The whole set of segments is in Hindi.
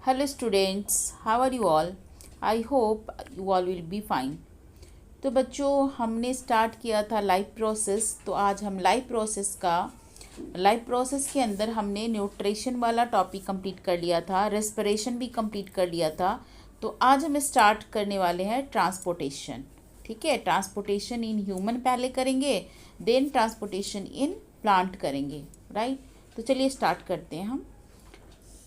Hello students, how are you all? I hope you all will be fine. तो बच्चों हमने स्टार्ट किया था लाइफ प्रोसेस। तो आज हम लाइफ प्रोसेस के अंदर हमने न्यूट्रिशन वाला टॉपिक कंप्लीट कर लिया था, रेस्पिरेशन भी कंप्लीट कर लिया था। तो आज हम स्टार्ट करने वाले हैं ट्रांसपोर्टेशन। ठीक है, ट्रांसपोर्टेशन इन ह्यूमन पहले करेंगे, देन ट्रांसपोर्टेशन इन प्लांट करेंगे। राइट, तो चलिए स्टार्ट करते हैं हम।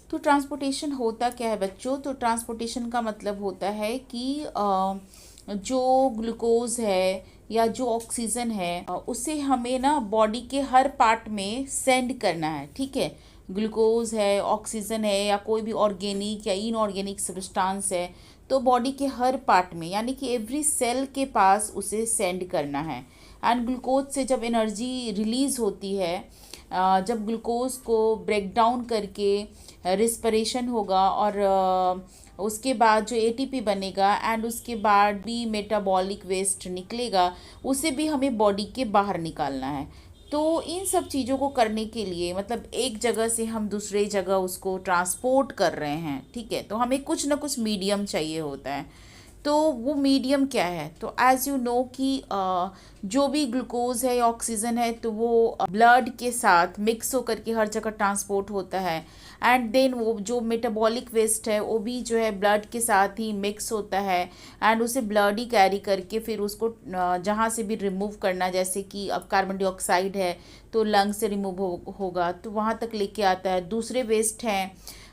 तो ट्रांसपोर्टेशन होता क्या है बच्चों? तो ट्रांसपोर्टेशन का मतलब होता है कि जो ग्लूकोज है या जो ऑक्सीजन है उसे हमें ना बॉडी के हर पार्ट में सेंड करना है। ठीक है, ग्लूकोज है, ऑक्सीजन है, या कोई भी ऑर्गेनिक या इनऑर्गेनिक सब्सटेंस है, तो बॉडी के हर पार्ट में यानी कि एवरी सेल के पास उसे सेंड करना है। एंड ग्लूकोज से जब एनर्जी रिलीज़ होती है, जब ग्लूकोज को ब्रेक डाउन करके रिस्पिरेशन होगा और उसके बाद जो एटीपी बनेगा एंड उसके बाद भी मेटाबॉलिक वेस्ट निकलेगा, उसे भी हमें बॉडी के बाहर निकालना है। तो इन सब चीज़ों को करने के लिए मतलब एक जगह से हम दूसरे जगह उसको ट्रांसपोर्ट कर रहे हैं। ठीक है, तो हमें कुछ ना कुछ मीडियम चाहिए होता है। तो वो मीडियम क्या है? तो एज़ यू नो कि जो भी ग्लूकोज है या ऑक्सीजन है तो वो ब्लड के साथ मिक्स होकर के हर जगह ट्रांसपोर्ट होता है। एंड देन वो जो मेटाबॉलिक वेस्ट है वो भी जो है ब्लड के साथ ही मिक्स होता है एंड उसे ब्लड ही कैरी करके फिर उसको जहाँ से भी रिमूव करना, जैसे कि अब कार्बन डाइऑक्साइड है तो लंग से रिमूव होगा तो वहाँ तक लेके आता है। दूसरे वेस्ट हैं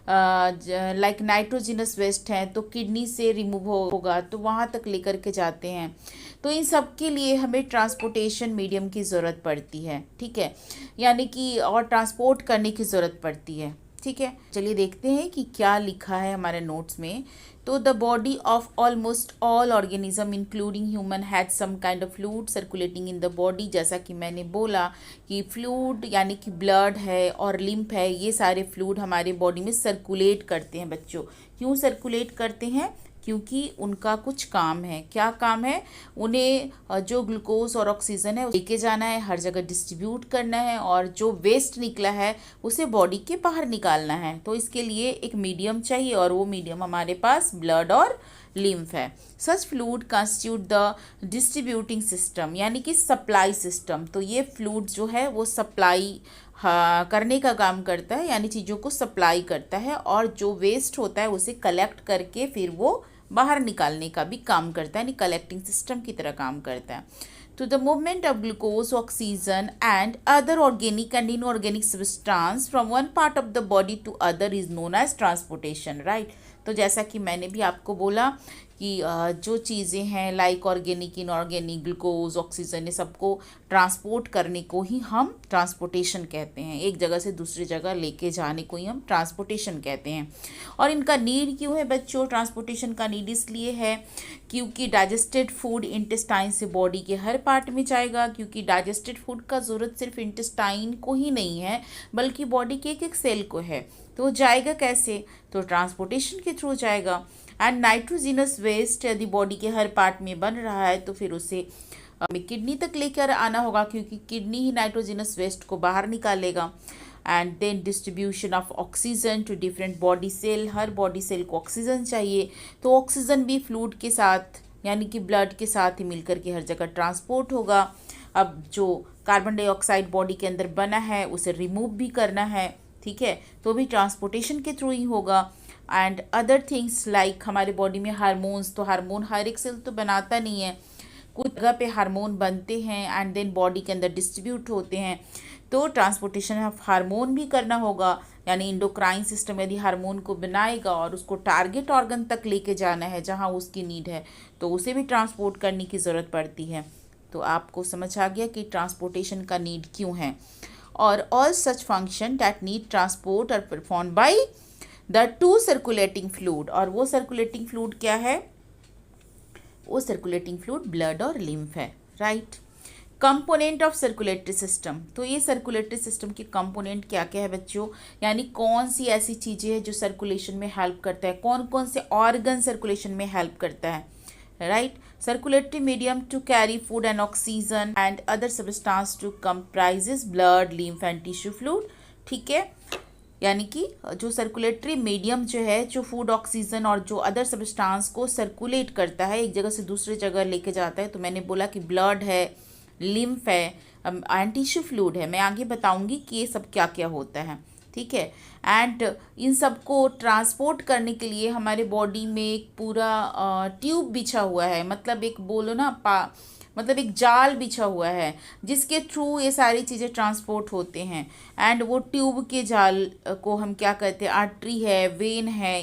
लाइक नाइट्रोजिनस वेस्ट हैं तो किडनी से रिमूव होगा तो वहाँ तक लेकर के जाते हैं। तो इन सब के लिए हमें ट्रांसपोर्टेशन मीडियम की ज़रूरत पड़ती है। ठीक है, यानी कि और ट्रांसपोर्ट करने की ज़रूरत पड़ती है। ठीक है, चलिए देखते हैं कि क्या लिखा है हमारे नोट्स में। तो the body of almost all organism including human has some kind of fluid circulating in the body. जैसा कि मैंने बोला कि फ्लूइड यानी कि ब्लड है और लिम्फ है, ये सारे फ्लूइड हमारे बॉडी में सर्कुलेट करते हैं बच्चों। क्यों सर्कुलेट करते हैं? क्योंकि उनका कुछ काम है। क्या काम है? उन्हें जो ग्लूकोज और ऑक्सीजन है लेके जाना है, हर जगह डिस्ट्रीब्यूट करना है, और जो वेस्ट निकला है उसे बॉडी के बाहर निकालना है। तो इसके लिए एक मीडियम चाहिए और वो मीडियम हमारे पास ब्लड और लिम्फ है। Such fluid constitute the distributing system यानी कि सप्लाई सिस्टम। तो ये फ्लूइड जो है वो सप्लाई करने का काम करता है, यानी चीज़ों को सप्लाई करता है, और जो वेस्ट होता है उसे कलेक्ट करके फिर वो बाहर निकालने का भी काम करता है, यानी कलेक्टिंग सिस्टम की तरह काम करता है। तो the movement of glucose, oxygen and other organic and inorganic substance from one part of the body to other is known as transportation. Right, तो जैसा कि मैंने भी आपको बोला कि जो चीज़ें हैं like organic, inorganic, glucose, oxygen, ये सबको ट्रांसपोर्ट करने को ही हम ट्रांसपोर्टेशन कहते हैं। एक जगह से दूसरी जगह लेके जाने को ही हम ट्रांसपोर्टेशन कहते हैं। और इनका नीड क्यों है बच्चों? ट्रांसपोर्टेशन का नीड इसलिए है क्योंकि डाइजेस्टेड फूड इंटेस्टाइन से बॉडी के हर पार्ट में जाएगा। क्योंकि डाइजेस्टेड फूड का ज़रूरत सिर्फ इंटेस्टाइन को ही नहीं है बल्कि बॉडी के एक एक सेल को है। तो जाएगा कैसे? तो ट्रांसपोर्टेशन के थ्रू जाएगा। एंड नाइट्रोजिनस वेस्ट यदि बॉडी के हर पार्ट में बन रहा है तो फिर उसे किडनी तक लेकर आना होगा, क्योंकि किडनी ही नाइट्रोजिनस वेस्ट को बाहर निकालेगा। And then distribution of oxygen to different body cell. हर बॉडी सेल को ऑक्सीजन चाहिए, तो ऑक्सीजन भी फ्लूइड के साथ यानी कि ब्लड के साथ ही मिलकर के हर जगह ट्रांसपोर्ट होगा। अब जो कार्बन डाइऑक्साइड बॉडी के अंदर बना है उसे रिमूव भी करना है। ठीक है, तो भी ट्रांसपोर्टेशन के थ्रू ही होगा। एंड अदर थिंग्स लाइक हमारे बॉडी में हार्मोन्स, तो हार्मोन हर एक सेल तो बनाता नहीं है, कुछ जगह पे हार्मोन बनते हैं एंड देन बॉडी के अंदर डिस्ट्रीब्यूट होते हैं। तो ट्रांसपोर्टेशन ऑफ हार्मोन भी करना होगा, यानी इंडोक्राइन सिस्टम यदि हार्मोन को बनाएगा और उसको टारगेट ऑर्गन तक लेके जाना है जहाँ उसकी नीड है, तो उसे भी ट्रांसपोर्ट करने की ज़रूरत पड़ती है। तो आपको समझ आ गया कि ट्रांसपोर्टेशन का नीड क्यों है। और all such function that need transport are perform by the two circulating fluid. और वो सर्कुलेटिंग फ्लूइड क्या है? वो सर्कुलेटिंग फ्लूइड ब्लड और लिम्फ है। Right, component of circulatory system. तो ये सर्कुलेटरी सिस्टम के कंपोनेंट क्या क्या है बच्चों? यानी कौन सी ऐसी चीज़ें हैं जो सर्कुलेशन में हेल्प करता है, कौन कौन से ऑर्गन सर्कुलेशन में हेल्प करता है। Right, circulatory medium to carry food and oxygen and other substance to comprises blood, lymph and tissue fluid। ठीक है, यानी कि जो सर्कुलेटरी मीडियम जो है, जो फूड, ऑक्सीजन और जो अदर सब्सटेंस को सर्कुलेट करता है, एक जगह से दूसरी जगह लेके जाता है। तो मैंने बोला कि ब्लड है, लिम्फ है एंड टिश्यू फ्लूइड है। मैं आगे बताऊंगी कि ये सब क्या क्या होता है, ठीक है। एंड इन सब को ट्रांसपोर्ट करने के लिए हमारे बॉडी में एक पूरा ट्यूब बिछा हुआ है, मतलब एक बोलो ना मतलब एक जाल बिछा हुआ है जिसके थ्रू ये सारी चीज़ें ट्रांसपोर्ट होते हैं। एंड वो ट्यूब के जाल को हम क्या कहते हैं, आर्टरी है, वेन है,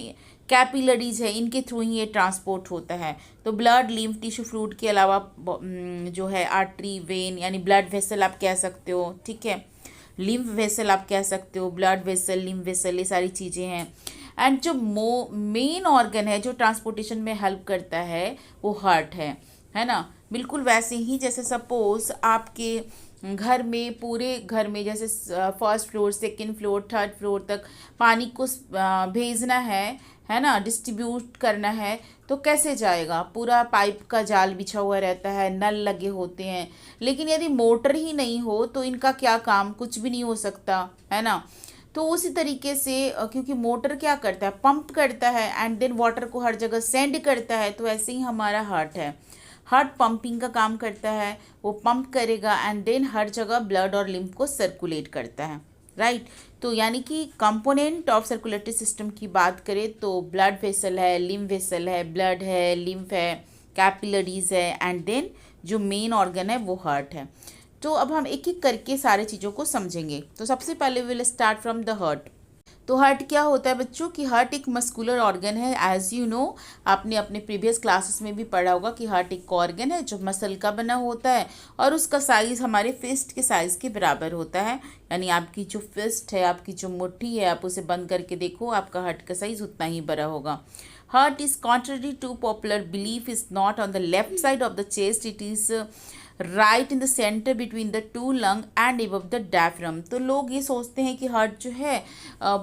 कैपिलरीज है, इनके थ्रू ही ये ट्रांसपोर्ट होता है। तो ब्लड, लिम्फ, टिश्यू फ्लूइड के अलावा जो है आर्टरी, वेन यानी ब्लड वेसल आप कह सकते हो, ठीक है। लिम्फ वेसल आप कह सकते हो, ब्लड वेसल, लिम्फ वेसल, ये सारी चीज़ें हैं। एंड जो मेन ऑर्गन है जो ट्रांसपोर्टेशन में हेल्प करता है वो हार्ट है ना। बिल्कुल वैसे ही जैसे सपोज आपके घर में, पूरे घर में जैसे first floor, second floor, third floor तक पानी को भेजना है ना, डिस्ट्रीब्यूट करना है, तो कैसे जाएगा? पूरा पाइप का जाल बिछा हुआ रहता है, नल लगे होते हैं। लेकिन यदि मोटर ही नहीं हो तो इनका क्या काम, कुछ भी नहीं हो सकता, है ना। तो उसी तरीके से क्योंकि मोटर क्या करता है, पंप करता है एंड देन वाटर को हर जगह सेंड करता है, तो ऐसे ही हमारा हार्ट है। हार्ट पंपिंग का काम करता है, वो पंप करेगा एंड देन हर जगह ब्लड और लिम्फ को सर्कुलेट करता है, राइट। तो यानी कि कंपोनेंट ऑफ सर्कुलेटरी सिस्टम की बात करें तो ब्लड वेसल है, लिम्फ वेसल है, ब्लड है, लिम्फ है, कैपिलरीज है एंड देन जो मेन ऑर्गन है वो हार्ट है। तो अब हम एक एक करके सारे चीज़ों को समझेंगे। तो सबसे पहले will start from the heart. तो हार्ट क्या होता है बच्चों? कि हार्ट एक मस्कुलर ऑर्गन है। एज यू नो, आपने अपने प्रीवियस क्लासेस में भी पढ़ा होगा कि हार्ट एक ऑर्गन है जो मसल का बना होता है और उसका साइज़ हमारे फिस्ट के साइज़ के बराबर होता है। यानी आपकी जो फिस्ट है, आपकी जो मुट्ठी है, आप उसे बंद करके देखो, आपका हार्ट का साइज़ उतना ही बड़ा होगा। Heart is contrary to popular belief is not on the left side of the chest, it is right in the centre between the two lung and above the diaphragm. तो लोग ये सोचते हैं कि हार्ट जो है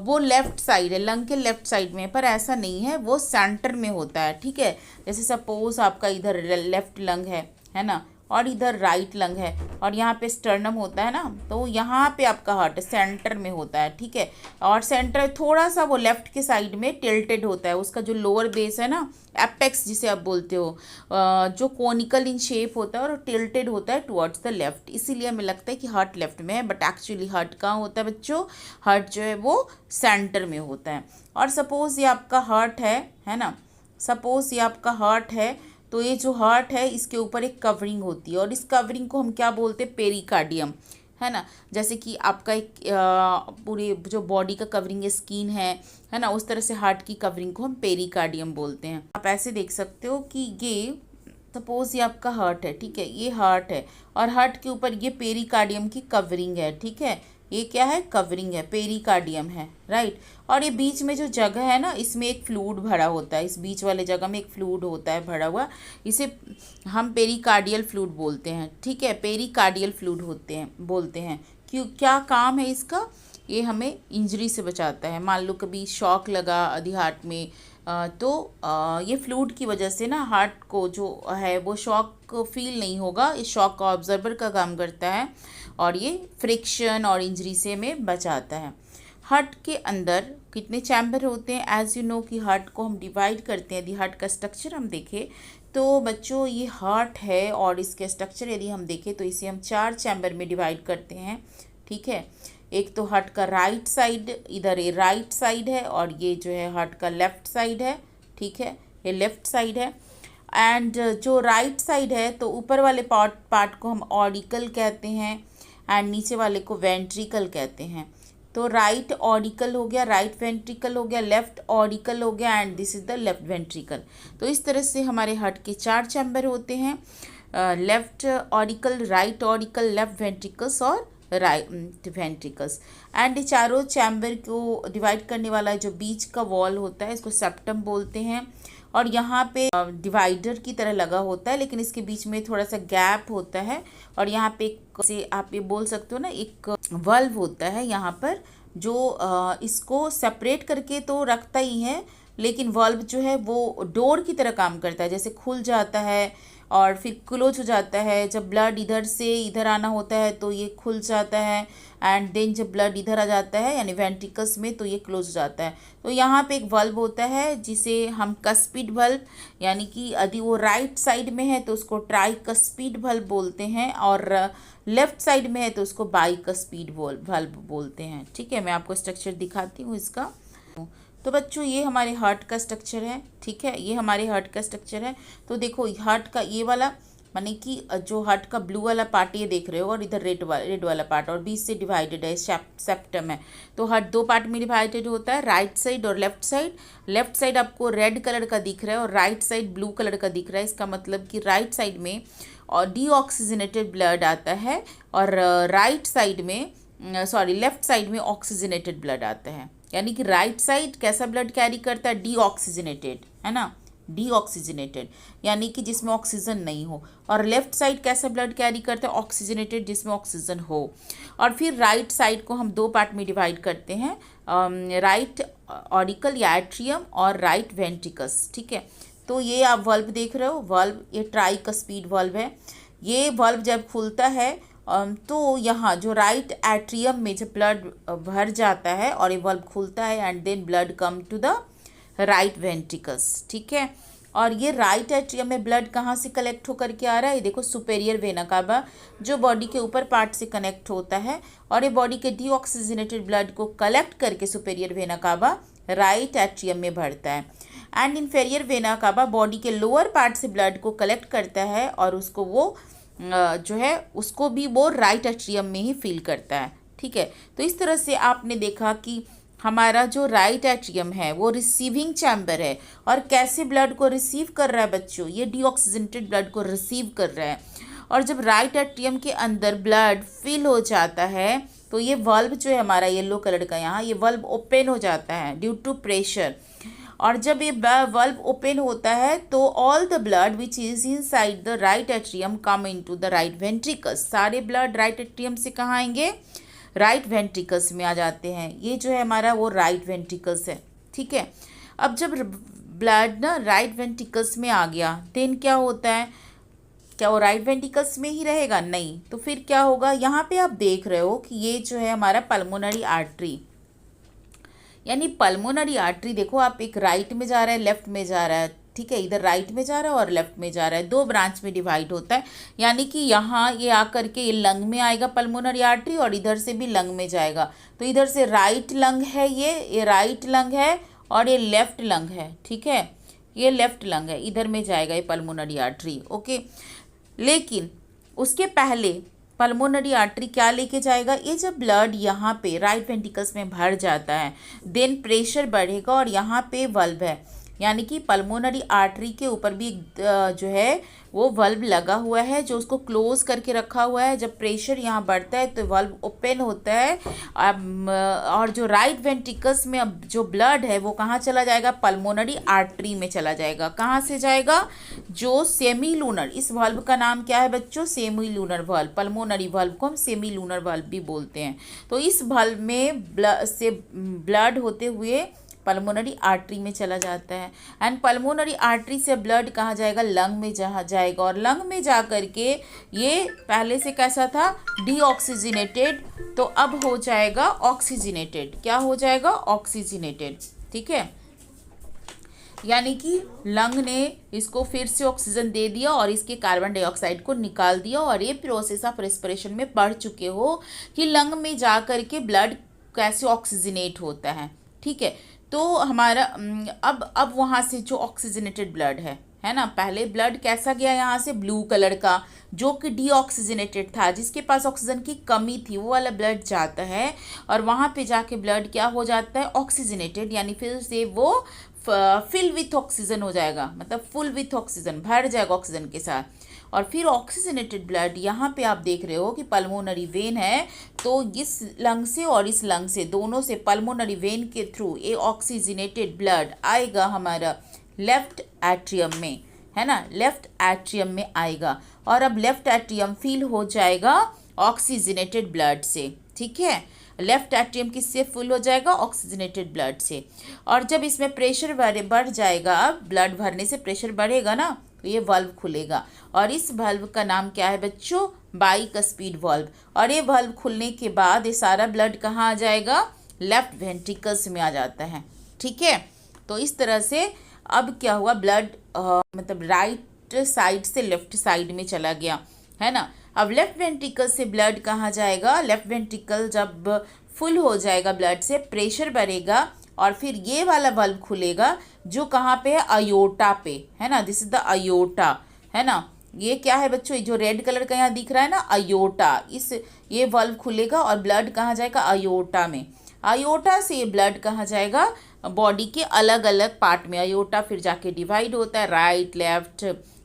वो लेफ्ट साइड है, लंग के लेफ्ट साइड में, पर ऐसा नहीं है, वो सेंटर में होता है, ठीक है। जैसे सपोज आपका इधर लेफ्ट लंग है ना, और इधर राइट लंग है और यहाँ पे स्टर्नम होता है ना, तो यहाँ पे आपका हार्ट सेंटर में होता है, ठीक है। और सेंटर थोड़ा सा वो लेफ्ट के साइड में टिल्टेड होता है, उसका जो लोअर बेस है ना, एपेक्स जिसे आप बोलते हो, जो कोनिकल इन शेप होता है और टिल्टेड होता है टुवर्ड्स द लेफ्ट, इसीलिए हमें लगता है कि हार्ट लेफ्ट में है, बट एक्चुअली हार्ट कहाँ होता है बच्चों? हार्ट जो है वो सेंटर में होता है। और सपोज ये आपका हार्ट है ना, सपोज ये आपका हार्ट है, तो ये जो हार्ट है इसके ऊपर एक कवरिंग होती है और इस कवरिंग को हम क्या बोलते हैं? पेरिकार्डियम, है ना। जैसे कि आपका एक पूरी जो बॉडी का कवरिंग है, स्किन है ना, उस तरह से हार्ट की कवरिंग को हम पेरिकार्डियम बोलते हैं। आप ऐसे देख सकते हो कि ये सपोज ये आपका हार्ट है, ठीक है, ये हार्ट है और हार्ट के ऊपर ये पेरिकार्डियम की कवरिंग है, ठीक है। ये क्या है? कवरिंग है, पेरिकार्डियम है, राइट। और ये बीच में जो जगह है ना, इसमें एक फ्लूइड भरा होता है, इस बीच वाले जगह में एक फ्लूइड होता है भरा हुआ, इसे हम पेरिकार्डियल फ्लूइड बोलते हैं, ठीक है। पेरिकार्डियल फ्लूइड बोलते हैं। क्यों, क्या काम है इसका? ये हमें इंजरी से बचाता है। मान लो कभी शॉक लगा आदि हार्ट में, तो ये फ्लूइड की वजह से ना हार्ट को जो है वो शॉक फील नहीं होगा, इस शॉक का ऑब्जर्वर का काम करता है और ये फ्रिक्शन और इंजरी से हमें बचाता है। हार्ट के अंदर कितने चैम्बर होते हैं? एज यू नो कि हार्ट को हम डिवाइड करते हैं। यदि हार्ट का स्ट्रक्चर हम देखें तो बच्चों ये हार्ट है और इसके स्ट्रक्चर यदि हम देखें तो इसे हम 4 चैम्बर में डिवाइड करते हैं, ठीक है। एक तो हार्ट का राइट साइड, इधर ये राइट साइड है और ये जो है हार्ट का लेफ्ट साइड है, ठीक है, ये लेफ्ट साइड है। एंड जो राइट साइड है तो ऊपर वाले पार्ट को हम ऑडिकल कहते हैं एंड नीचे वाले को वेंट्रिकल कहते हैं। तो राइट ऑडिकल हो गया, राइट वेंट्रिकल हो गया, लेफ्ट ऑडिकल हो गया and this is the left ventricle. तो इस तरह से हमारे हार्ट के 4 चैम्बर होते हैं, लेफ्ट ऑडिकल, राइट ऑडिकल, लेफ्ट वेंट्रिकल्स और राइट वेंट्रिकल्स। एंड चारों चैम्बर को डिवाइड करने वाला जो बीच का वॉल होता है इसको सेप्टम बोलते हैं और यहाँ पे डिवाइडर की तरह लगा होता है, लेकिन इसके बीच में थोड़ा सा गैप होता है और यहाँ पे से आप ये बोल सकते हो ना, एक वल्व होता है यहाँ पर जो इसको सेपरेट करके तो रखता ही है, लेकिन वल्व जो है वो डोर की तरह काम करता है, जैसे खुल जाता है और फिर क्लोज हो जाता है। जब ब्लड इधर से इधर आना होता है तो ये खुल जाता है, एंड देन जब ब्लड इधर आ जाता है यानी वेंट्रिकल्स में तो ये क्लोज हो जाता है। तो यहाँ पे एक वल्व होता है जिसे हम कस्पिड वल्व, यानी कि यदि वो राइट साइड में है तो उसको ट्राइकस्पिड वल्व बोलते हैं, और लेफ्ट साइड में है तो उसको बाइकस्पिड वल्व बोलते हैं। ठीक है, मैं आपको स्ट्रक्चर दिखाती हूँ इसका। तो बच्चों ये हमारे हार्ट का स्ट्रक्चर है। ठीक है, ये हमारे हार्ट का स्ट्रक्चर है। तो देखो हार्ट का ये वाला माने कि जो हार्ट का ब्लू वाला पार्ट ये देख रहे हो, और इधर रेड वाला पार्ट, और बीच से डिवाइडेड है, सेप्टम है। तो हार्ट दो पार्ट में डिवाइडेड होता है, राइट साइड और लेफ्ट साइड। लेफ्ट साइड आपको रेड कलर का दिख रहा है और राइट साइड ब्लू कलर का दिख रहा है। इसका मतलब कि राइट साइड में और डीऑक्सीजनेटेड ब्लड आता है, और राइट साइड में लेफ्ट साइड में ऑक्सीजनेटेड ब्लड आता है। यानी कि राइट साइड कैसा ब्लड कैरी करता है? डीऑक्सीजनेटेड, है ना, डीऑक्सीजनेटेड यानी कि जिसमें ऑक्सीजन नहीं हो। और लेफ्ट साइड कैसा ब्लड कैरी करता है? ऑक्सीजनेटेड, जिसमें ऑक्सीजन हो। और फिर राइट साइड को हम दो पार्ट में डिवाइड करते हैं, राइट ऑडिकल या एट्रियम और राइट वेंट्रिकस। ठीक है, तो ये आप वल्व देख रहे हो, वल्व ये ट्राइकस्पिड वल्व है। ये वल्व जब खुलता है तो यहाँ जो राइट एट्रियम में जब ब्लड भर जाता है और ये वल्व खुलता है, and then blood come to the right ventricles. ठीक है, और ये राइट एट्रियम में ब्लड कहाँ से कलेक्ट होकर के आ रहा है? ये देखो सुपेरियर वेना कावा जो बॉडी के ऊपर पार्ट से कनेक्ट होता है, और ये बॉडी के डीऑक्सीजनेटेड ब्लड को कलेक्ट करके superior vena cava right atrium में भरता है। And inferior vena cava body के लोअर पार्ट से ब्लड को कलेक्ट करता है, और उसको वो जो है उसको भी वो राइट एट्रियम में ही फिल करता है। ठीक है, तो इस तरह से आपने देखा कि हमारा जो राइट एट्रियम है वो रिसीविंग चैम्बर है, और कैसे ब्लड को रिसीव कर रहा है बच्चों? ये डीऑक्सीजनेटेड ब्लड को रिसीव कर रहा है। और जब राइट एट्रियम के अंदर ब्लड फिल हो जाता है तो ये वल्व जो है हमारा येलो कलर का, यहाँ ये वल्व ओपन हो जाता है ड्यू टू प्रेशर। और जब ये वल्व ओपन होता है तो all the blood which is inside the right atrium come into the right ventricles. सारे ब्लड राइट एट्रियम से कहाँ आएंगे? राइट वेंट्रिकल्स में आ जाते हैं। ये जो है हमारा वो राइट वेंट्रिकल्स है। ठीक है, अब जब ब्लड ना राइट वेंट्रिकल्स में आ गया देन क्या होता है? क्या वो राइट वेंट्रिकल्स में ही रहेगा? नहीं, तो फिर क्या होगा? यहाँ पे आप देख रहे हो कि ये जो है हमारा पल्मोनरी आर्टरी, यानी पल्मोनरी आर्टरी देखो आप, एक राइट में जा रहा है, लेफ्ट में जा रहा है। ठीक है, इधर राइट में जा रहा है और लेफ्ट में जा रहा है, दो ब्रांच में डिवाइड होता है। यानी कि यहाँ ये आकर के ये लंग में आएगा पल्मोनरी आर्टरी, और इधर से भी लंग में जाएगा। तो इधर से राइट लंग है, ये राइट लंग है, और ये लेफ्ट लंग है। ठीक है, ये लेफ्ट लंग है, इधर में जाएगा ये पल्मोनरी आर्टरी। ओके, लेकिन उसके पहले पल्मोनरी आर्टरी क्या लेके जाएगा? ये जब ब्लड यहाँ पे राइट वेंट्रिकल्स में भर जाता है देन प्रेशर बढ़ेगा, और यहाँ पे वल्व है, यानी कि पल्मोनरी आर्टरी के ऊपर भी जो है वो वल्व लगा हुआ है जो उसको क्लोज करके रखा हुआ है। जब प्रेशर यहाँ बढ़ता है तो वल्व ओपन होता है, और जो राइट वेंट्रिकल्स में अब जो ब्लड है वो कहाँ चला जाएगा? पल्मोनरी आर्टरी में चला जाएगा। कहाँ से जाएगा? जो सेमी लूनर, इस वल्व का नाम क्या है बच्चों? Semi lunar valve. Pulmonary valve को हम सेमी लूनर वल्व भी बोलते हैं। तो इस वल्व में ब्लड होते हुए पल्मोनरी आर्टरी में चला जाता है, एंड पल्मोनरी आर्टरी से ब्लड कहाँ जाएगा? लंग में जहाँ जाएगा, और लंग में जा करके ये पहले से कैसा था? डीऑक्सीजनेटेड, तो अब हो जाएगा ऑक्सीजनेटेड। क्या हो जाएगा? ऑक्सीजनेटेड। ठीक है, यानी कि लंग ने इसको फिर से ऑक्सीजन दे दिया और इसके कार्बन डाइऑक्साइड को निकाल दिया, और ये प्रोसेस ऑफ रेस्पिरेशन में पढ़ चुके हो कि लंग में जा करके ब्लड कैसे ऑक्सीजनेट होता है। ठीक है, तो हमारा अब वहाँ से जो ऑक्सीजनेटेड ब्लड है ना, पहले ब्लड कैसा गया? यहाँ से ब्लू कलर का, जो कि डीऑक्सीजनेटेड था, जिसके पास ऑक्सीजन की कमी थी, वो वाला ब्लड जाता है, और वहाँ पे जाके ब्लड क्या हो जाता है? ऑक्सीजनेटेड, यानी फिर से वो फिल विथ ऑक्सीजन हो जाएगा, मतलब फुल विथ ऑक्सीजन, भर जाएगा ऑक्सीजन के साथ। और फिर ऑक्सीजनेटेड ब्लड यहाँ पे आप देख रहे हो कि पल्मोनरी वेन है, तो इस लंग से और इस लंग से, दोनों से पल्मोनरी वेन के थ्रू ये ऑक्सीजनेटेड ब्लड आएगा हमारा लेफ्ट एट्रियम में, है ना, लेफ्ट एट्रियम में आएगा, और अब लेफ्ट एट्रियम फिल हो जाएगा ऑक्सीजनेटेड ब्लड से। ठीक है, लेफ्ट एट्रियम किससे फुल हो जाएगा? ऑक्सीजनेटेड ब्लड से। और जब इसमें प्रेशर बढ़ जाएगा, ब्लड भरने से प्रेशर बढ़ेगा ना, तो ये वाल्व खुलेगा और इस वाल्व का नाम क्या है बच्चों, बाइस्फीड वाल्व। और ये वाल्व खुलने के बाद ये सारा ब्लड कहाँ आ जाएगा, लेफ्ट वेंट्रिकल्स में आ जाता है। ठीक है, तो इस तरह से अब क्या हुआ, ब्लड मतलब राइट साइड से लेफ्ट साइड में चला गया, है ना। अब लेफ्ट वेंट्रिकल से ब्लड कहाँ जाएगा, लेफ्ट वेंट्रिकल जब फुल हो जाएगा ब्लड से, प्रेशर बढ़ेगा और फिर ये वाला वाल्व खुलेगा जो कहाँ पे है, अयोटा पे, है ना। दिस इज द अयोटा, है ना। ये क्या है बच्चों, जो रेड कलर का यहाँ दिख रहा है ना, अयोटा, इस ये वाल्व खुलेगा और ब्लड कहाँ जाएगा, अयोटा में। अयोटा से ब्लड कहाँ जाएगा, बॉडी के अलग अलग पार्ट में। अयोटा फिर जाके डिवाइड होता है, राइट लेफ्ट,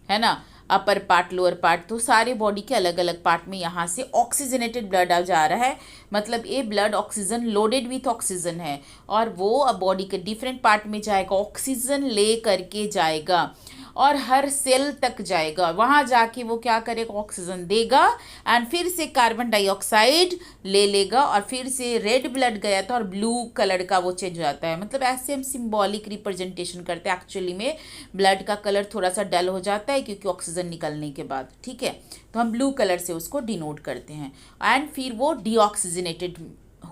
है ना, अपर पार्ट लोअर पार्ट, तो सारे बॉडी के अलग अलग पार्ट में यहाँ से ऑक्सीजनेटेड ब्लड आ जा रहा है। मतलब ये blood oxygen loaded with oxygen है और वो अब बॉडी के डिफरेंट पार्ट में जाएगा, ऑक्सीजन ले करके जाएगा और हर सेल तक जाएगा। वहाँ जाके वो क्या करेगा, ऑक्सीजन देगा एंड फिर से कार्बन डाइऑक्साइड ले लेगा और फिर से रेड ब्लड गया था और ब्लू कलर का वो चेंज हो जाता है। मतलब ऐसे हम सिंबॉलिक रिप्रेजेंटेशन करते हैं। एक्चुअली में ब्लड का कलर थोड़ा सा डल हो जाता है क्योंकि ऑक्सीजन निकलने के बाद, ठीक है, तो हम ब्लू कलर से उसको डिनोट करते हैं एंड फिर वो डीऑक्सीजनेटेड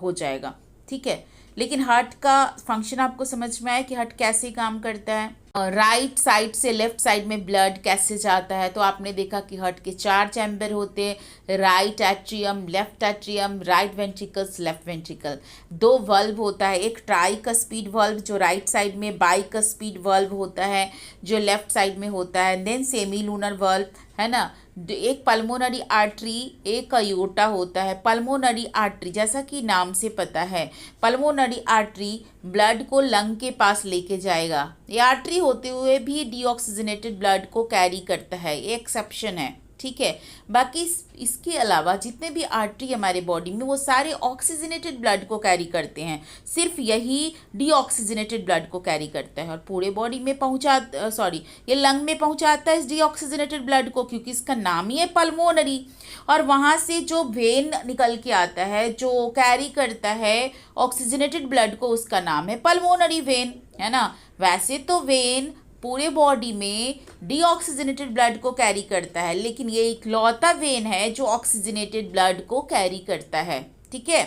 हो जाएगा। ठीक है, लेकिन हार्ट का फंक्शन आपको समझ में आया कि हार्ट कैसे काम करता है। राइट साइड से लेफ्ट साइड में ब्लड कैसे जाता है, तो आपने देखा कि हार्ट के 4 चैम्बर होते हैं, right atrium, left atrium, right ventricles, left ventricle. 2 valve होता है, एक ट्राइकस्पिड वाल्व जो राइट साइड में, बाइकस्पिड वाल्व होता है जो लेफ्ट साइड में होता है, देन सेमी लूनर वाल्व, है ना। एक पल्मोनरी आर्टरी, एक अयोटा होता है। पल्मोनरी आर्टरी जैसा कि नाम से पता है, पल्मोनरी आर्टरी ब्लड को लंग के पास लेके जाएगा। ये आर्टरी होते हुए भी डीऑक्सीजनेटेड ब्लड को कैरी करता है, ये एक्सेप्शन है, ठीक है। बाकी इसके अलावा जितने भी आर्टरी हमारे बॉडी में वो सारे ऑक्सीजनेटेड ब्लड को कैरी करते हैं, सिर्फ यही डीऑक्सीजनेटेड ब्लड को कैरी करता है और पूरे बॉडी में ये लंग में पहुंचाता है इस डीऑक्सीजनेटेड ब्लड को, क्योंकि इसका नाम ही है पल्मोनरी। और वहाँ से जो वेन निकल के आता है जो कैरी करता है ऑक्सीजनेटेड ब्लड को, उसका नाम है पल्मोनरी वेन, है ना। वैसे तो वेन पूरे बॉडी में डीऑक्सीजनेटेड ब्लड को कैरी करता है, लेकिन ये इकलौता वेन है जो ऑक्सीजनेटेड ब्लड को कैरी करता है, ठीक है।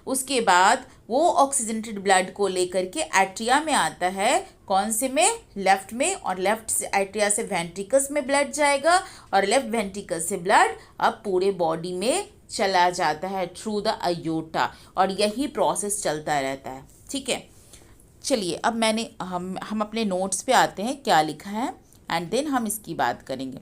उसके बाद वो ऑक्सीजनेटेड ब्लड को लेकर के एट्रिया में आता है, कौन से में, लेफ्ट में, और लेफ्ट से एट्रिया से वेंट्रिकल्स में ब्लड जाएगा और लेफ्ट वेंट्रिकल से ब्लड अब पूरे बॉडी में चला जाता है थ्रू द अयोटा, और यही प्रोसेस चलता रहता है, ठीक है। चलिए अब हम अपने नोट्स पे आते हैं क्या लिखा है एंड देन हम इसकी बात करेंगे।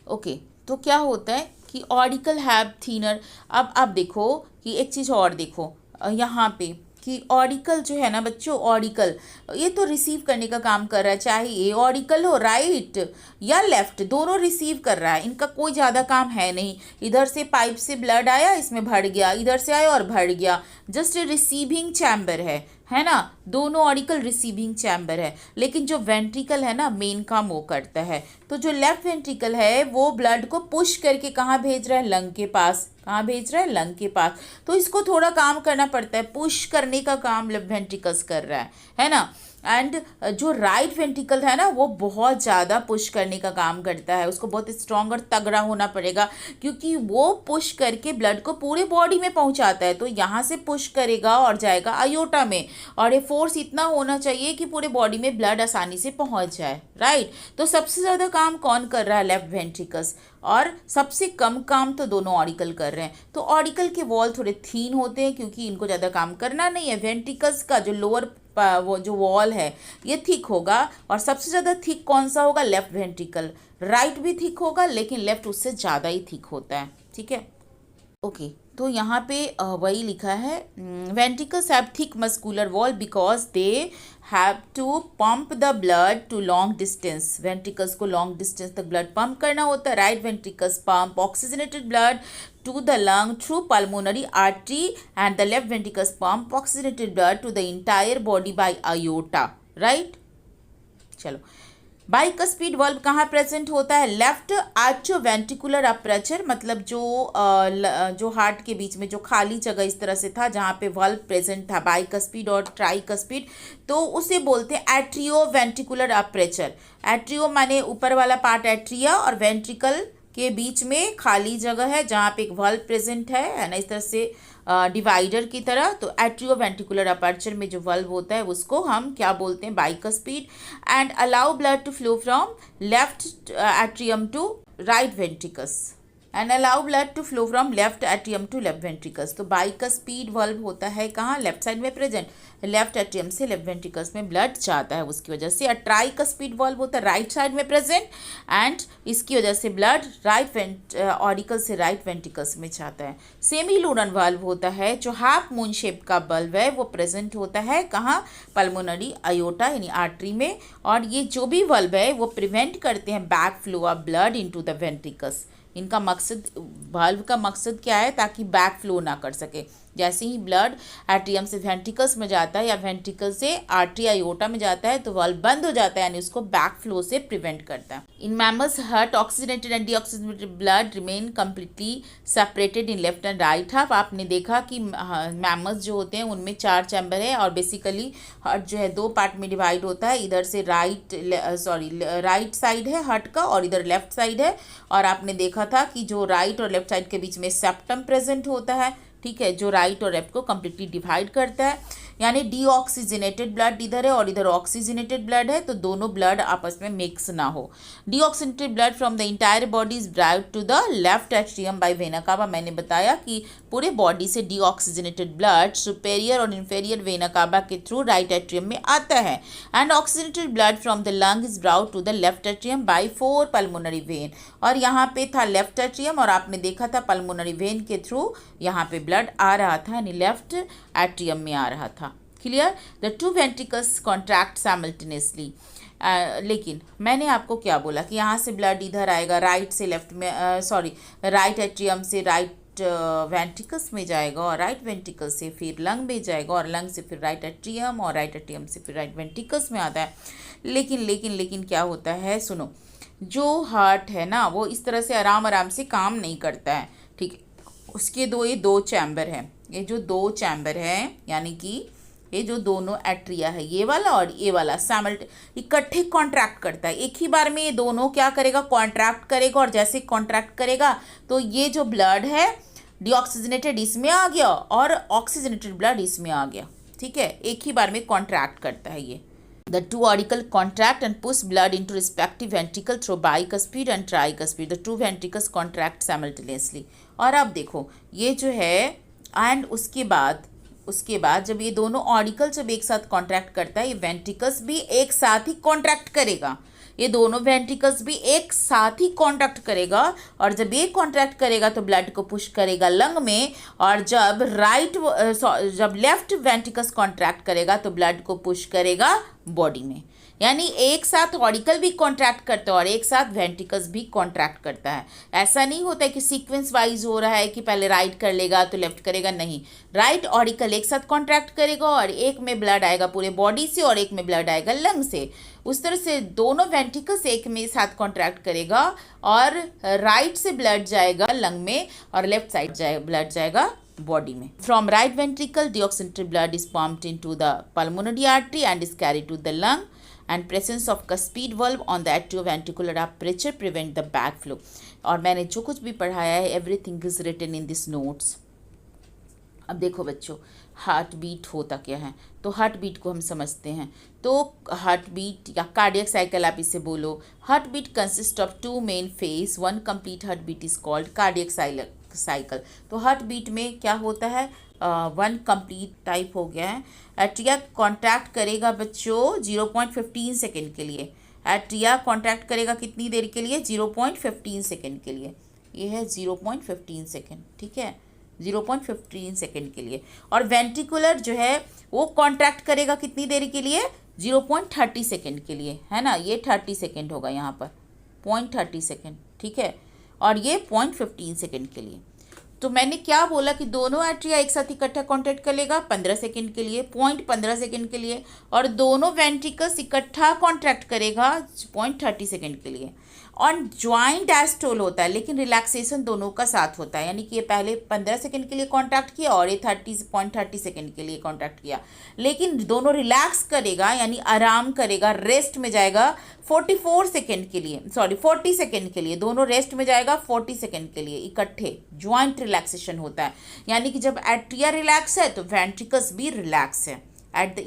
ओके, तो क्या होता है कि ऑडिकल हैव थीनर। अब आप देखो कि एक चीज़ और देखो यहाँ पे कि ऑडिकल जो है ना बच्चों, ऑडिकल ये तो रिसीव करने का काम कर रहा है, चाहे ये ऑडिकल हो राइट या लेफ्ट, दोनों रिसीव कर रहा है, इनका कोई ज़्यादा काम है नहीं। इधर से पाइप से ब्लड आया, इसमें भर गया, इधर से आया और भर गया, जस्ट रिसीविंग चैम्बर है ना। दोनों ऑडिकल रिसीविंग चैम्बर है, लेकिन जो वेंट्रिकल है ना मेन काम वो करता है। तो जो लेफ्ट वेंट्रिकल है वो ब्लड को पुश करके कहाँ भेज रहा है, लंग के पास। कहाँ भेज रहा है, लंग के पास। तो इसको थोड़ा काम करना पड़ता है, पुश करने का काम लेफ्ट वेंट्रिकल्स कर रहा है ना। एंड जो राइट वेंट्रिकल है ना वो बहुत ज़्यादा पुश करने का काम करता है, उसको बहुत स्ट्रॉन्ग और तगड़ा होना पड़ेगा, क्योंकि वो पुश करके ब्लड को पूरे बॉडी में पहुंचाता है। तो यहाँ से पुश करेगा और जाएगा अयोटा में, और ये फोर्स इतना होना चाहिए कि पूरे बॉडी में ब्लड आसानी से पहुंच जाए, राइट। तो सबसे ज़्यादा काम कौन कर रहा है, लेफ्ट वेंट्रिकल्स, और सबसे कम काम तो दोनों ऑडिकल कर रहे हैं। तो ऑडिकल के वॉल थोड़े थीन होते हैं क्योंकि इनको ज़्यादा काम करना नहीं है। वेंट्रिकल्स का जो लोअर वो जो वॉल है ये थिक होगा, और सबसे ज़्यादा थिक कौन सा होगा, लेफ्ट वेंट्रिकल। राइट भी थिक होगा लेकिन लेफ्ट उससे ज़्यादा ही थिक होता है, ठीक है। ओके, तो यहाँ पे वही लिखा है, ventricles have thick muscular wall because they have to pump the blood to long distance. Ventricles को लॉन्ग डिस्टेंस तक ब्लड पंप करना होता है। Right ventricles pump oxygenated blood to the lung through pulmonary artery and the left ventricles pump oxygenated blood to the entire body by aorta, right? चलो बाइकस्पीड वाल्व कहाँ प्रेजेंट होता है? लेफ्ट आर्टियोवेंट्रिकुलर अपर्चर, मतलब जो हार्ट के बीच में जो खाली जगह इस तरह से था जहाँ पे वाल्व प्रेजेंट था, बाइकस्पीड और ट्राइकस्पीड, तो उसे बोलते हैं एट्रियोवेंट्रिकुलर अपर्चर। एट्रियो माने ऊपर वाला पार्ट एट्रिया, और वेंट्रिकल के बीच में खाली जगह है जहाँ पे एक वाल्व प्रेजेंट है ना, इस तरह से डिवाइडर की तरह। तो एट्रियोवेंट्रिकुलर अपर्चर में जो वाल्व होता है उसको हम क्या बोलते हैं? Bicuspid. And allow blood to flow from left atrium to right ventricles, and allow blood to flow from left atrium to left ventricles. तो बाइकस्पीड वाल्व होता है कहाँ? लेफ्ट साइड में प्रेजेंट, लेफ्ट एट्रियम से लेफ्ट वेंट्रिकल्स में ब्लड जाता है उसकी वजह से। ट्राइकस्पीड वाल्व होता है राइट साइड में प्रेजेंट, एंड इसकी वजह से ब्लड राइट ऑरिकल से राइट वेंट्रिकल्स में जाता है। सेमी लूनर वाल्व होता है जो हाफ मून शेप का बल्ब है, वो प्रेजेंट होता है कहाँ? पल्मोनरी अयोटा यानी आर्टरी में। और ये जो भी बल्ब है वो प्रिवेंट करते हैं back flow of blood into the ventricles. इनका मकसद, वाल्व का मकसद क्या है? ताकि बैक फ्लो ना कर सके। जैसे ही ब्लड एट्रियम से वेंट्रिकल्स में जाता है या वेंट्रिकल से आर्टरी आयोटा में जाता है तो वाल्व बंद हो जाता है, यानी उसको बैक फ्लो से प्रिवेंट करता है। In mammals heart oxygenated and deoxygenated blood remain completely separated in left and right half. आपने देखा कि मैमल्स जो होते हैं उनमें 4 चैम्बर है, और बेसिकली हार्ट जो है 2 पार्ट में डिवाइड होता है। इधर से राइट साइड है हार्ट का, और इधर लेफ्ट साइड है। और आपने देखा था कि जो राइट और लेफ्ट साइड के बीच में सेप्टम प्रेजेंट होता है, ठीक है, जो राइट और लेफ्ट को कम्प्लीटली डिवाइड करता है। यानी डीऑक्सीजनेटेड ब्लड इधर है और इधर ऑक्सीजनेटेड ब्लड है, तो दोनों ब्लड आपस में मिक्स ना हो। Deoxygenated blood from the entire body is drive to the left atrium by vena cava. मैंने बताया कि पूरे बॉडी से डीऑक्सीजनेटेड ब्लड सुपेरियर और इंफेरियर वेना कावा के थ्रू राइट एट्रियम में आता है। And oxygenated blood from the lung is brought to the left atrium by 4 pulmonary vein. और यहाँ पे था लेफ्ट एट्रियम, और आपने देखा था पल्मोनरी वेन के थ्रू यहाँ पे ब्लड आ रहा था, यानी लेफ्ट एट्रियम में आ रहा था। Clear? The 2 ventricles contract simultaneously. लेकिन मैंने आपको क्या बोला कि यहाँ से ब्लड इधर आएगा, राइट से लेफ्ट में, राइट एट्रियम से राइट वेंट्रिकल्स में जाएगा, और राइट वेंट्रिकल से फिर लंग में जाएगा, और लंग से फिर राइट एट्रियम, और राइट एट्रियम से फिर राइट वेंट्रिकल्स में आता है। लेकिन क्या होता है? सुनो, जो हार्ट है ना वो इस तरह से आराम आराम से काम नहीं करता है, ठीक है। उसके ये 2 चैम्बर हैं, ये जो 2 चैम्बर हैं, यानी कि ये जो दोनों एट्रिया है, ये वाला और ये वाला, इकट्ठे कॉन्ट्रैक्ट करता है। एक ही बार में ये दोनों क्या करेगा? कॉन्ट्रैक्ट करेगा, और जैसे कॉन्ट्रैक्ट करेगा तो ये जो ब्लड है डीऑक्सीजनेटेड इसमें आ गया और ऑक्सीजनेटेड ब्लड इसमें आ गया, ठीक है। एक ही बार में कॉन्ट्रैक्ट करता है ये। The 2 auricle contract and push blood into respective ventricle through bicuspid and tricuspid. The 2 ventricles contract simultaneously. और अब देखो ये जो है, एंड उसके बाद जब ये दोनों ऑरिकल जब एक साथ कॉन्ट्रैक्ट करता है, ये वेंट्रिकल्स भी एक साथ ही कॉन्ट्रैक्ट करेगा। ये दोनों वेंट्रिकल्स भी एक साथ ही कॉन्ट्रैक्ट करेगा, और जब ये कॉन्ट्रैक्ट करेगा तो ब्लड को पुश करेगा लंग में, और जब लेफ्ट वेंट्रिकल्स कॉन्ट्रैक्ट करेगा तो ब्लड को पुश करेगा बॉडी में। यानी एक साथ ऑरिकल भी कॉन्ट्रैक्ट करता है और एक साथ वेंट्रिकल्स भी कॉन्ट्रैक्ट करता है। ऐसा नहीं होता है कि सीक्वेंस वाइज हो रहा है कि पहले राइट कर लेगा तो लेफ्ट करेगा, नहीं। राइट ऑरिकल एक साथ कॉन्ट्रैक्ट करेगा, और एक में ब्लड आएगा पूरे बॉडी से और एक में ब्लड आएगा लंग से। उस तरह से दोनों वेंट्रिकल्स एक में साथ कॉन्ट्रैक्ट करेगा, और राइट से ब्लड जाएगा लंग में और लेफ्ट साइड ब्लड जाएगा बॉडी में। From right ventricle deoxygenated blood is pumped into the pulmonary artery and is carried to the lung, and presence of cuspid valve on the atrioventricular aperture prevent the backflow। और मैंने जो कुछ भी पढ़ाया है everything is written in this notes। अब देखो बच्चों, हार्ट बीट होता क्या है, तो हार्ट बीट को हम समझते हैं। तो हार्ट बीट या कार्डियक साइकिल आप इसे बोलो। Heart beat consist of 2 main phase, 1 complete heart beat is called cardiac cycle. तो हार्ट बीट में क्या होता है? 1 कंप्लीट टाइप हो गया है। एट्रिया कॉन्ट्रैक्ट करेगा बच्चों 0.15 सेकेंड के लिए। एट्रिया कॉन्ट्रैक्ट करेगा कितनी देर के लिए? 0.15 सेकेंड के लिए। ये है 0.15 सेकेंड, ठीक है, 0.15 सेकेंड के लिए। और वेंट्रिकुलर जो है वो कॉन्ट्रैक्ट करेगा कितनी देर के लिए? 0.30 सेकेंड के लिए, है ना। ये 30 सेकेंड होगा यहाँ पर, 0.30 सेकेंड, ठीक है, और ये 0.15 सेकेंड के लिए। तो मैंने क्या बोला कि दोनों एट्रिया एक साथ इकट्ठा कॉन्ट्रैक्ट कर लेगा 15 सेकंड के लिए, 0.15 सेकंड के लिए, और दोनों वेंट्रिकल्स इकट्ठा कॉन्ट्रैक्ट करेगा 0.30 सेकंड के लिए। और ज्वाइंट डायस्टोल होता है, लेकिन रिलैक्सेशन दोनों का साथ होता है, यानी कि ये पहले 15 सेकंड के लिए कॉन्ट्रैक्ट किया और ये 30 सेकंड के लिए कॉन्ट्रैक्ट किया, लेकिन दोनों रिलैक्स करेगा यानी आराम करेगा, रेस्ट में जाएगा 40 सेकंड के लिए, दोनों रेस्ट में जाएगा 40 सेकंड के लिए इकट्ठे। ज्वाइंट रिलैक्सेशन होता है, यानी कि जब एट्रिया रिलैक्स है तो वेंट्रिकल्स भी रिलैक्स है। At the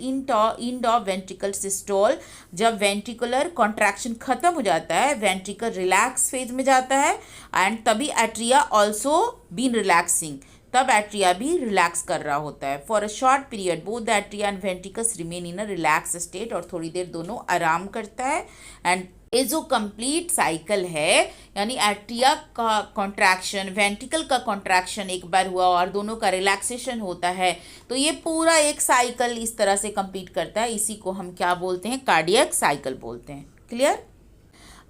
end of ventricle systole, जब वेंट्रिकुलर कॉन्ट्रैक्शन खत्म हो जाता है, वेंट्रिकल रिलैक्स फेज में जाता है, एंड तभी एट्रिया ऑल्सो बीन रिलैक्सिंग, तब एट्रिया भी रिलैक्स कर रहा होता है। For a short period both the atria and ventricles remain in a relax state, और थोड़ी देर दोनों आराम करता है। एंड ये जो कंप्लीट साइकिल है, यानी एट्रिया का कॉन्ट्रैक्शन, वेंट्रिकल का कॉन्ट्रैक्शन एक बार हुआ और दोनों का रिलैक्सेशन होता है, तो ये पूरा एक साइकिल इस तरह से कंप्लीट करता है। इसी को हम क्या बोलते हैं? कार्डियक साइकिल बोलते हैं। क्लियर?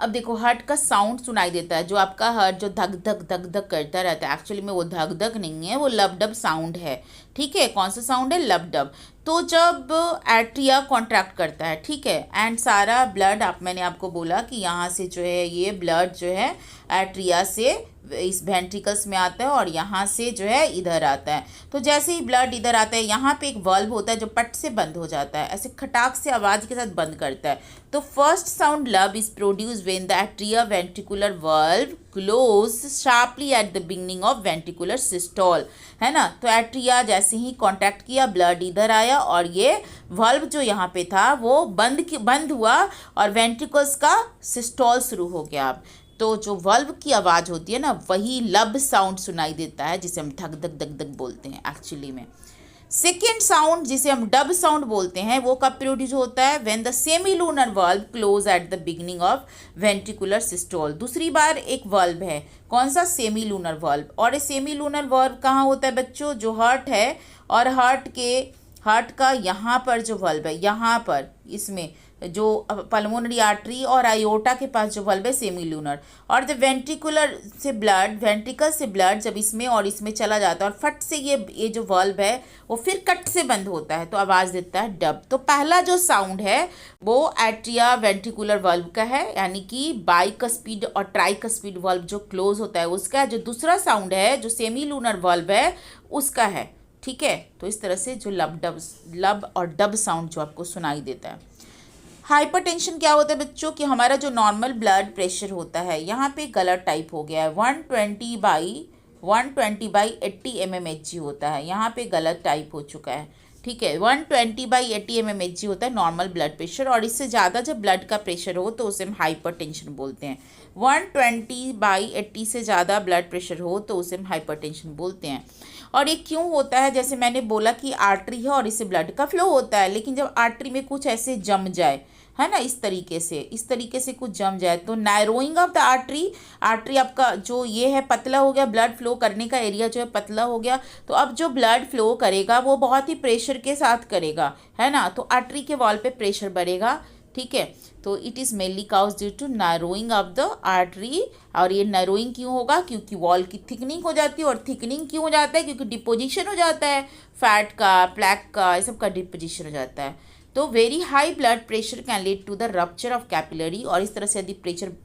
अब देखो हार्ट का साउंड सुनाई देता है, जो आपका हार्ट जो धक धक करता रहता है, एक्चुअली में वो धक धक नहीं है, वो लब डब साउंड है। ठीक है, कौन सा साउंड है? लब डब। तो जब एट्रिया कॉन्ट्रैक्ट करता है, ठीक है, एंड सारा ब्लड मैंने आपको बोला कि यहाँ से जो है ये ब्लड जो है एट्रिया से इस वेंट्रिकल्स में आता है और यहाँ से जो है इधर आता है। तो जैसे ही ब्लड इधर आता है, यहाँ पे एक वाल्व होता है जो पट से बंद हो जाता है, ऐसे खटाक से आवाज़ के साथ बंद करता है। तो फर्स्ट साउंड लब is produce when the atria ventricular valve close sharply at the beginning of ventricular systole, है ना। तो एट्रिया जैसे ही कॉन्टैक्ट किया, ब्लड इधर आया और ये वाल्व जो यहाँ पे था वो बंद हुआ और वेंट्रिकल्स का सिस्टोल शुरू हो गया। अब तो जो वाल्व की आवाज़ होती है ना, वही लब साउंड सुनाई देता है, जिसे हम धक धक धक धक बोलते हैं एक्चुअली में। सेकेंड साउंड जिसे हम डब साउंड बोलते हैं, वो कब प्रोड्यूस होता है? When the semi lunar valve close at the beginning of ventricular systole. दूसरी बार एक वाल्व है, कौन सा? Semi lunar valve. और ये सेमी लूनर वाल्व कहाँ होता है बच्चों? जो हार्ट है, और हार्ट का यहाँ पर जो वाल्व है, यहाँ पर इसमें जो पल्मोनरी आर्टरी और आयोटा के पास जो वाल्व है सेमी लूनर, और जब वेंट्रिकल से ब्लड जब इसमें और इसमें चला जाता है और फट से ये जो वाल्व है वो फिर कट से बंद होता है, तो आवाज़ देता है डब। तो पहला जो साउंड है वो एट्रिया वेंट्रिकुलर वाल्व का है, यानी कि बाइकस्पिड और ट्राइकस्पिड वाल्व जो क्लोज होता है उसका है। जो दूसरा साउंड है जो सेमी लूनर वाल्व है उसका है। ठीक है, तो इस तरह से जो लब और डब साउंड जो आपको सुनाई देता है। हाइपरटेंशन क्या होता है बच्चों? कि हमारा जो नॉर्मल ब्लड प्रेशर होता है, यहाँ पे गलत टाइप हो गया है, 120 बाई 80 mmHg होता है, यहाँ पे गलत टाइप हो चुका है। ठीक है, 120 बाई 80 mmHg होता है नॉर्मल ब्लड प्रेशर, और इससे ज़्यादा जब ब्लड का प्रेशर हो तो उसे हम हाइपरटेंशन बोलते हैं। 120 बाई 80 से ज़्यादा ब्लड प्रेशर हो तो उसे हम हाइपरटेंशन बोलते हैं। और ये क्यों होता है? जैसे मैंने बोला कि आर्टरी है और इससे ब्लड का फ्लो होता है, लेकिन जब आर्टरी में कुछ ऐसे जम जाए, है ना, इस तरीके से कुछ जम जाए, तो नैरोइंग ऑफ द आर्टरी आपका जो ये है पतला हो गया, ब्लड फ्लो करने का एरिया जो है पतला हो गया, तो अब जो ब्लड फ्लो करेगा वो बहुत ही प्रेशर के साथ करेगा, है ना, तो आर्टरी के वॉल पे प्रेशर बढ़ेगा। ठीक है, तो it is mainly cause due to narrowing of the artery. और ये नैरोइंग क्यों होगा? क्योंकि वॉल की थिकनिंग हो जाती है, और थिकनिंग क्यों हो जाता है? क्योंकि डिपोजिशन हो जाता है, फैट का, प्लैक का, ये सब का डिपोजिशन हो जाता है। तो very high blood pressure can lead to the rupture of capillary, और इस तरह से यदि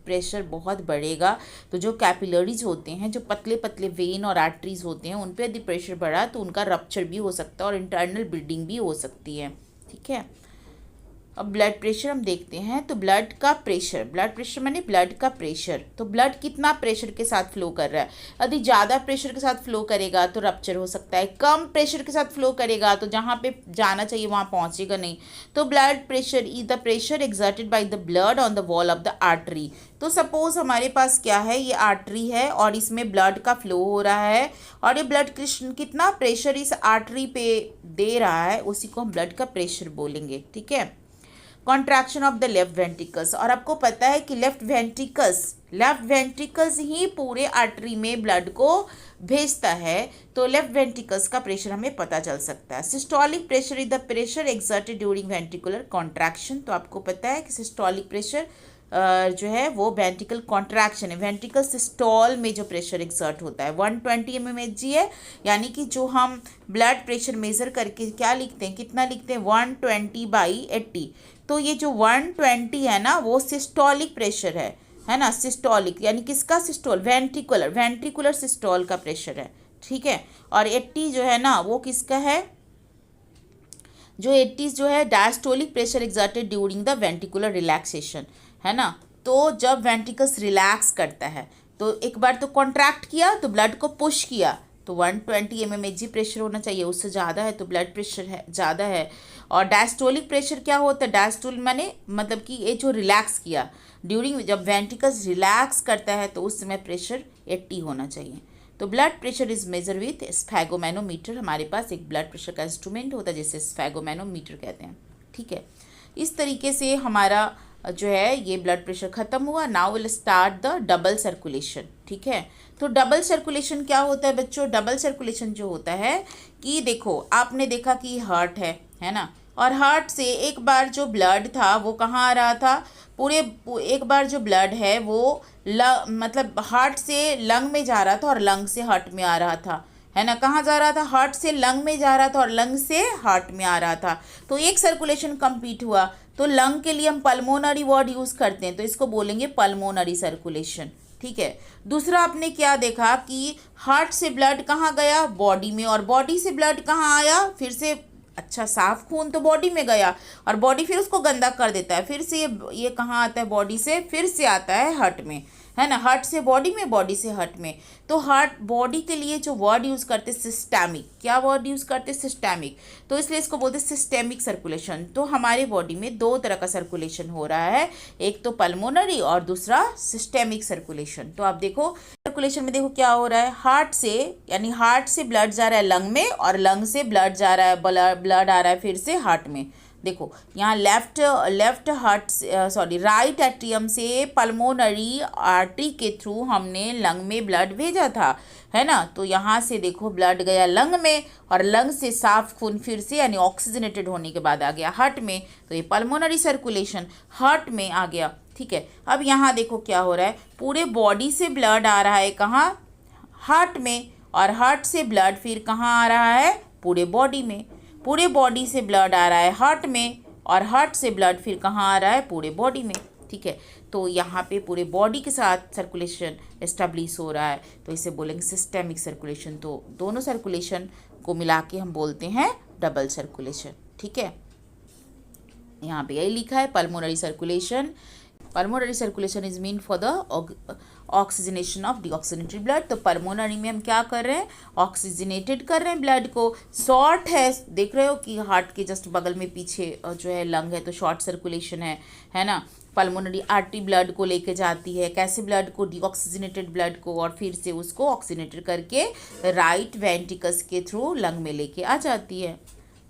प्रेशर बहुत बढ़ेगा तो जो कैपिलरीज होते हैं, जो पतले पतले वेन और आर्टरीज होते हैं, उन पर यदि प्रेशर बढ़ा तो उनका रप्चर भी हो सकता है और इंटरनल ब्लीडिंग भी हो सकती है। ठीक है, अब ब्लड प्रेशर हम देखते हैं। तो ब्लड प्रेशर माने ब्लड का प्रेशर, तो ब्लड कितना प्रेशर के साथ फ्लो कर रहा है। यदि ज़्यादा प्रेशर के साथ फ्लो करेगा तो रप्चर हो सकता है, कम प्रेशर के साथ फ्लो करेगा तो जहाँ पे जाना चाहिए वहाँ पहुँचेगा नहीं। तो blood pressure is the pressure exerted by the blood on the wall of the artery. तो सपोज हमारे पास क्या है, ये आर्टरी है और इसमें ब्लड का फ्लो हो रहा है, और ये ब्लड कितना प्रेशर इस आर्टरी पे दे रहा है, उसी को हम ब्लड का प्रेशर बोलेंगे। ठीक है, contraction of the left ventricles, और आपको पता है कि लेफ्ट वेंट्रिकल्स ही पूरे आर्टरी में ब्लड को भेजता है, तो लेफ्ट वेंट्रिकल्स का प्रेशर हमें पता चल सकता है। Systolic pressure is the pressure exerted during ventricular contraction, तो आपको पता है कि सिस्टोलिक प्रेशर जो है वो वेंट्रिकल कॉन्ट्रैक्शन है। वेंट्रिकल सिस्टोल में जो प्रेशर एक्सर्ट होता है 120 mmHg है, यानी कि जो हम ब्लड प्रेशर मेज़र करके क्या लिखते हैं, कितना लिखते हैं, 120/80। तो ये जो 120 है ना वो सिस्टोलिक प्रेशर है ना, सिस्टोलिक यानी किसका सिस्टोल, वेंट्रिकुलर सिस्टोल का प्रेशर है, ठीक है। और 80 जो है ना वो किसका है, जो 80 जो है diastolic pressure exerted during the ventricular relaxation, है ना। तो जब वेंट्रिकल्स रिलैक्स करता है तो एक बार तो कॉन्ट्रैक्ट किया तो ब्लड को पुश किया, तो 120 mmHg प्रेशर होना चाहिए, उससे ज़्यादा है तो ब्लड प्रेशर है ज़्यादा है। और डायस्टोलिक प्रेशर क्या होता है, डायस्टोल माने मतलब कि ये जो रिलैक्स किया ड्यूरिंग, जब वेंट्रिकल्स रिलैक्स करता है तो उस समय प्रेशर 80 होना चाहिए। तो blood pressure is measure with sphygmomanometer, हमारे पास एक ब्लड प्रेशर का इंस्ट्रूमेंट होता है जिसे स्फैगोमैनोमीटर कहते हैं, ठीक है। इस तरीके से हमारा जो है ये ब्लड प्रेशर ख़त्म हुआ। Now will start the double circulation, ठीक है। तो डबल सर्कुलेशन क्या होता है बच्चों, डबल सर्कुलेशन जो होता है कि देखो आपने देखा कि हार्ट है ना, और हार्ट से एक बार जो ब्लड था वो कहाँ आ रहा था, एक बार जो ब्लड है वो मतलब हार्ट से लंग में जा रहा था और लंग से हार्ट में आ रहा था, है ना। कहाँ जा रहा था, हार्ट से लंग में जा रहा था और लंग से हार्ट में आ रहा था। तो एक सर्कुलेशन कंप्लीट हुआ। तो लंग के लिए हम पल्मोनरी वर्ड यूज़ करते हैं, तो इसको बोलेंगे पल्मोनरी सर्कुलेशन, ठीक है। दूसरा आपने क्या देखा कि हार्ट से ब्लड कहाँ गया, बॉडी में, और बॉडी से ब्लड कहाँ आया, फिर से अच्छा साफ खून तो बॉडी में गया और बॉडी फिर उसको गंदा कर देता है, फिर से ये कहाँ आता है, बॉडी से फिर से आता है हार्ट में, है ना। हार्ट से बॉडी में, बॉडी से हार्ट में। तो हार्ट बॉडी के लिए जो वर्ड यूज़ करते सिस्टेमिक, क्या वर्ड यूज़ करते सिस्टेमिक, तो इसलिए इसको बोलते सिस्टेमिक सर्कुलेशन। तो हमारे बॉडी में दो तरह का सर्कुलेशन हो रहा है, एक तो पल्मोनरी और दूसरा सिस्टेमिक सर्कुलेशन। तो आप देखो सर्कुलेशन में देखो क्या हो रहा है, हार्ट से यानी हार्ट से ब्लड जा रहा है लंग में और लंग से ब्लड जा रहा है, ब्लड आ रहा है फिर से हार्ट में। देखो यहाँ left heart sorry right atrium से पल्मोनरी आर्टरी के थ्रू हमने लंग में ब्लड भेजा था, है ना। तो यहाँ से देखो ब्लड गया लंग में और लंग से साफ खून फिर से यानी ऑक्सीजनेटेड होने के बाद आ गया हार्ट में, तो ये पल्मोनरी सर्कुलेशन हार्ट में आ गया, ठीक है। अब यहाँ देखो क्या हो रहा है, पूरे बॉडी से ब्लड आ रहा है कहाँ, हार्ट में, और हार्ट से ब्लड फिर कहाँ आ रहा है, पूरे बॉडी में। पूरे बॉडी से ब्लड आ रहा है हार्ट में और हार्ट से ब्लड फिर कहाँ आ रहा है, पूरे बॉडी में, ठीक है। तो यहाँ पे पूरे बॉडी के साथ सर्कुलेशन एस्टेब्लिश हो रहा है, तो इसे बोलेंगे सिस्टेमिक सर्कुलेशन। तो दोनों सर्कुलेशन को मिला के हम बोलते हैं डबल सर्कुलेशन, ठीक है। यहाँ पे यही लिखा है pulmonary circulation. Pulmonary circulation is mean for the oxygenation of deoxygenated blood. तो पल्मोनरी में हम क्या कर रहे हैं, ऑक्सीजनेटेड कर रहे हैं ब्लड को। शॉर्ट है, देख रहे हो कि हार्ट के जस्ट बगल में पीछे जो है लंग है, तो शॉर्ट सर्कुलेशन है ना। पल्मोनरी आर्टरी ब्लड को लेके जाती है, कैसे ब्लड को, डीऑक्सीजनेटेड ब्लड को, और फिर से उसको ऑक्सीजनेटेड करके राइट वेंट्रिकल्स के थ्रू लंग में लेके आ जाती है,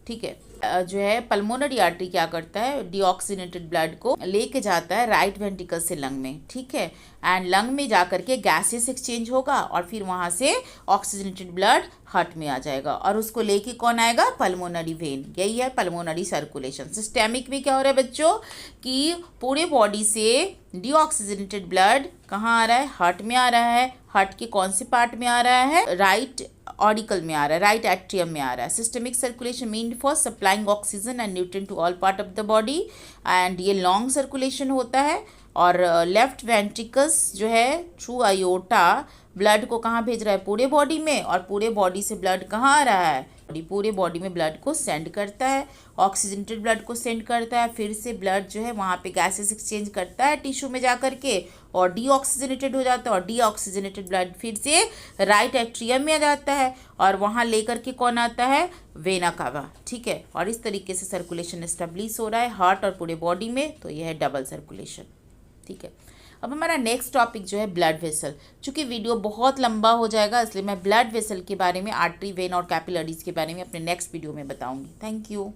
ठीक है। जो है पल्मोनरी आर्टरी क्या करता है, डीऑक्सीजनेटेड ब्लड को लेके जाता है राइट वेंट्रिकल से लंग में, ठीक है। एंड लंग में जा करके गैसेस एक्सचेंज होगा और फिर वहाँ से ऑक्सीजनेटेड ब्लड हार्ट में आ जाएगा और उसको लेके कौन आएगा, पल्मोनरी वेन। यही है पल्मोनरी सर्कुलेशन। सिस्टेमिक में क्या हो रहा है बच्चों कि पूरे बॉडी से डीऑक्सीजनेटेड ब्लड कहाँ आ रहा है, हार्ट में आ रहा है। हार्ट के कौन से पार्ट में आ रहा है, राइट ऑडिकल में आ रहा है, राइट एट्रियम में आ रहा है। Systemic circulation mean for supplying oxygen and nutrient to all part of the body, and ये लॉन्ग सर्कुलेशन होता है। और लेफ्ट वेंट्रिकल्स जो है थ्रू आयोटा ब्लड को कहाँ भेज रहा है, पूरे बॉडी में, और पूरे बॉडी से ब्लड कहाँ आ रहा है, पूरे बॉडी में ब्लड को सेंड करता है, ऑक्सीजनेटेड ब्लड को सेंड करता है। फिर से ब्लड जो है वहाँ पे गैसेस एक्सचेंज करता है टिश्यू में जा करके और डीऑक्सीजनेटेड हो जाता है, और डीऑक्सीजनेटेड ब्लड फिर से राइट एट्रियम में आ जाता है और वहाँ लेकर के कौन आता है, वेना कावा, ठीक है। और इस तरीके से सर्कुलेशन एस्टेब्लिश हो रहा है हार्ट और पूरे बॉडी में, तो यह है डबल सर्कुलेशन, ठीक है। अब हमारा नेक्स्ट टॉपिक जो है ब्लड वेसल। चूँकि वीडियो बहुत लंबा हो जाएगा इसलिए मैं ब्लड वेसल के बारे में, आर्टरी, वेन और कैपिलरीज के बारे में अपने नेक्स्ट वीडियो में बताऊंगी। Thank you.